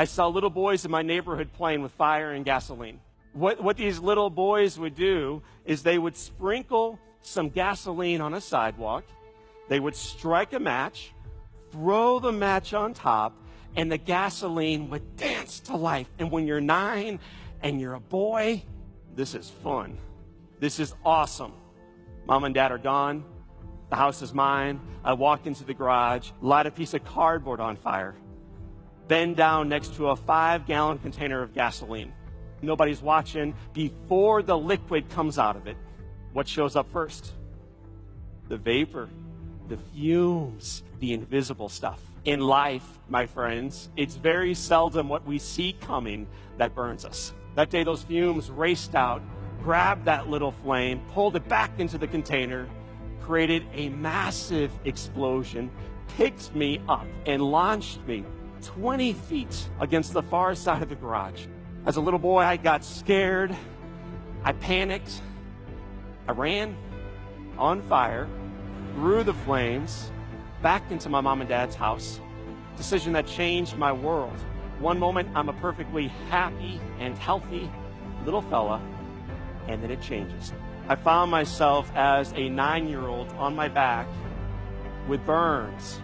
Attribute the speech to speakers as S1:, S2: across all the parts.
S1: I saw little boys in my neighborhood playing with fire and gasoline. What these little boys would do is they would sprinkle some gasoline on a sidewalk. They would strike a match, throw the match on top, and the gasoline would dance to life. And when you're 9 and you're a boy, this is fun. This is awesome. Mom and Dad are gone. The house is mine. I walk into the garage, light a piece of cardboard on fire, bend down next to a 5-gallon container of gasoline. Nobody's watching. Before the liquid comes out of it, what shows up first? The vapor, the fumes, the invisible stuff. In life, my friends, it's very seldom what we see coming that burns us. That day, those fumes raced out, grabbed that little flame, pulled it back into the container, created a massive explosion, picked me up, and launched me 20 feet against the far side of the garage. As a little boy, I got scared. I panicked. I ran on fire, through the flames, back into my mom and dad's house. Decision that changed my world. One moment, I'm a perfectly happy and healthy little fella, and then it changes. I found myself as a 9-year-old on my back with burns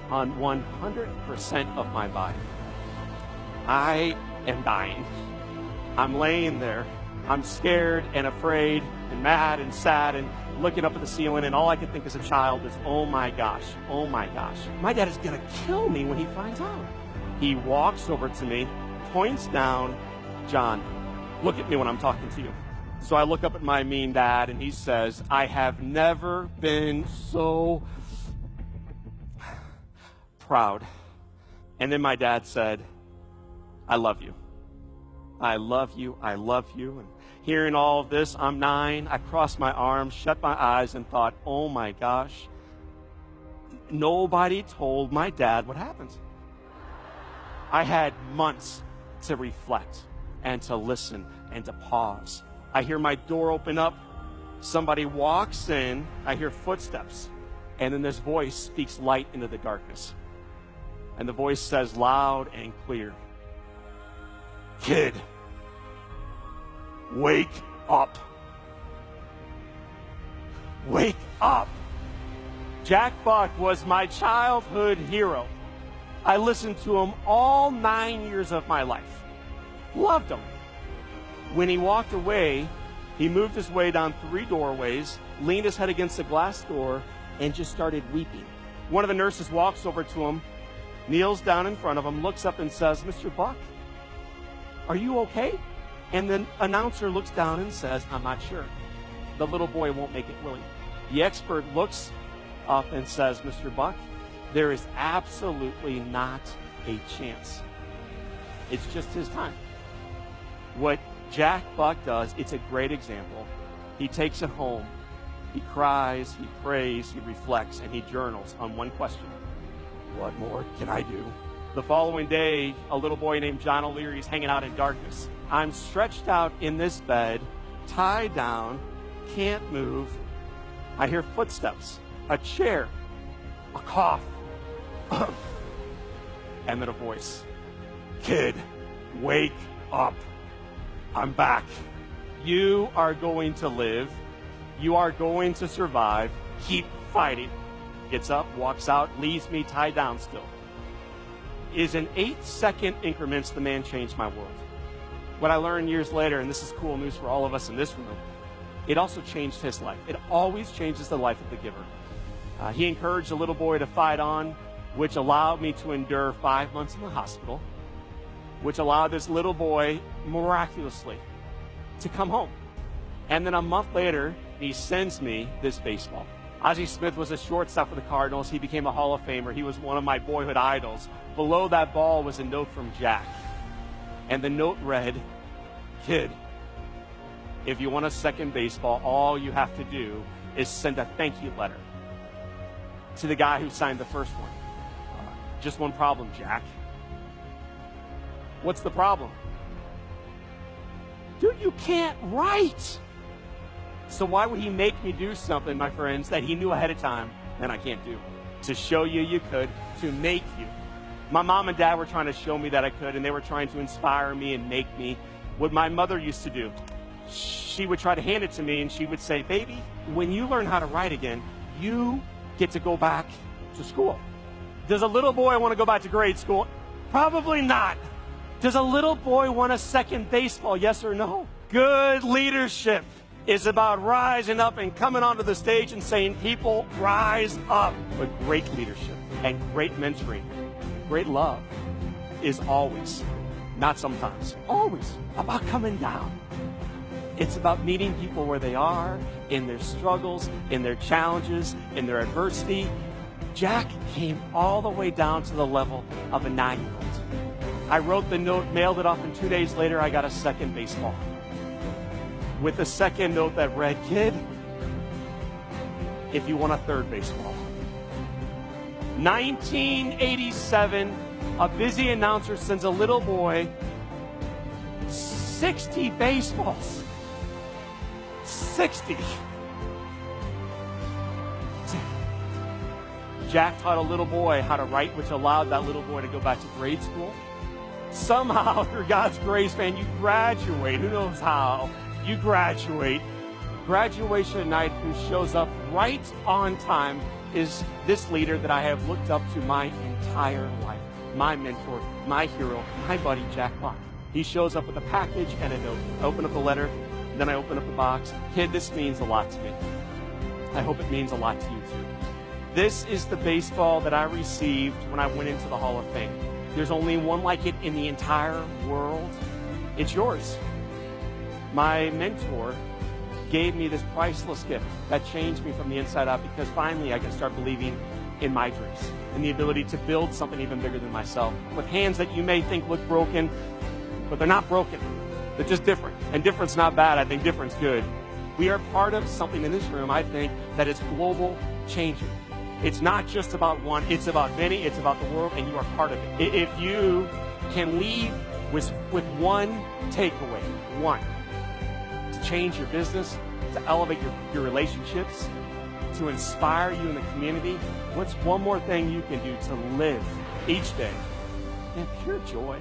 S1: on 100% of my body. I am dying. I'm laying there. I'm scared and afraid and mad and sad and looking up at the ceiling, and all I could think as a child is, oh my gosh, my dad is gonna kill me when he finds out. He walks over to me, points down, John, look at me when I'm talking to you. So I look up at my mean dad, and he says, I have never been so proud. And then my dad said, I love you. I love you. I love you. And hearing all of this, I'm 9. I crossed my arms, shut my eyes, and thought, oh my gosh, nobody told my dad what happened. I had months to reflect and to listen and to pause. I hear my door open up. Somebody walks in. I hear footsteps. And then this voice speaks light into the darkness. And the voice says loud and clear, kid, wake up. Wake up. Jack Buck was my childhood hero. I listened to him all 9 years of my life. Loved him. When he walked away, he moved his way down 3 doorways, leaned his head against the glass door, and just started weeping. One of the nurses walks over to him, kneels down in front of him, looks up and says, Mr. Buck, are you okay? And the announcer looks down and says, I'm not sure. The little boy won't make it, will he? The expert looks up and says, Mr. Buck, there is absolutely not a chance. It's just his time. What Jack Buck does, it's a great example. He takes it home. He cries, he prays, he reflects, and he journals on one question. What more can I do? The following day, a little boy named John O'Leary is hanging out in darkness. I'm stretched out in this bed, tied down, can't move. I hear footsteps, a chair, a cough, and then a voice. Kid, wake up. I'm back. You are going to live. You are going to survive. Keep fighting. Gets up, walks out, leaves me tied down still. Is in 8-second increments the man changed my world. What I learned years later, and this is cool news for all of us in this room, it also changed his life. It always changes the life of the giver. He encouraged a little boy to fight on, which allowed me to endure 5 months in the hospital, which allowed this little boy miraculously to come home. And then a month later, he sends me this baseball. Ozzie Smith was a shortstop for the Cardinals. He became a Hall of Famer. He was one of my boyhood idols. Below that ball was a note from Jack. And the note read, kid, if you want a second baseball, all you have to do is send a thank you letter to the guy who signed the first one. Just one problem, Jack. What's the problem? Dude, you can't write. So why would he make me do something, my friends, that he knew ahead of time that I can't do? To show you you could, to make you My mom and dad were trying to show me that I could, and they were trying to inspire me and make me. What my mother used to do, she would try to hand it to me, and she would say, baby, when you learn how to write again, you get to go back to school. Does a little boy want to go back to grade school? Probably not. Does a little boy want a second baseball? Yes or no? Good leadership is about rising up and coming onto the stage and saying, people, rise up. But great leadership and great mentoring, great love is always, not sometimes, always about coming down. It's about meeting people where they are, in their struggles, in their challenges, in their adversity. Jack came all the way down to the level of a 9-year-old. I wrote the note, mailed it off, and 2 days later I got a second baseball. With a second note that read, kid, if you want a third baseball. 1987, a busy announcer sends a little boy 60 baseballs. 60. Jack taught a little boy how to write, which allowed that little boy to go back to grade school. Somehow, through God's grace, man, you graduate. Who knows how? You graduate. Graduation night, who shows up right on time, is this leader that I have looked up to my entire life. My mentor, my hero, my buddy, Jack Bach. He shows up with a package and a note. I open up the letter, then I open up the box. Kid, this means a lot to me. I hope it means a lot to you too. This is the baseball that I received when I went into the Hall of Fame. There's only one like it in the entire world. It's yours. My mentor gave me this priceless gift that changed me from the inside out, because finally I can start believing in my dreams and the ability to build something even bigger than myself. With hands that you may think look broken, but they're not broken. They're just different. And different's not bad. I think different's good. We are part of something in this room, I think, that is global changing. It's not just about one, it's about many, it's about the world, and you are part of it. If you can leave with one takeaway, one, to change your business, to elevate your relationships, to inspire you in the community, what's one more thing you can do to live each day in pure joy?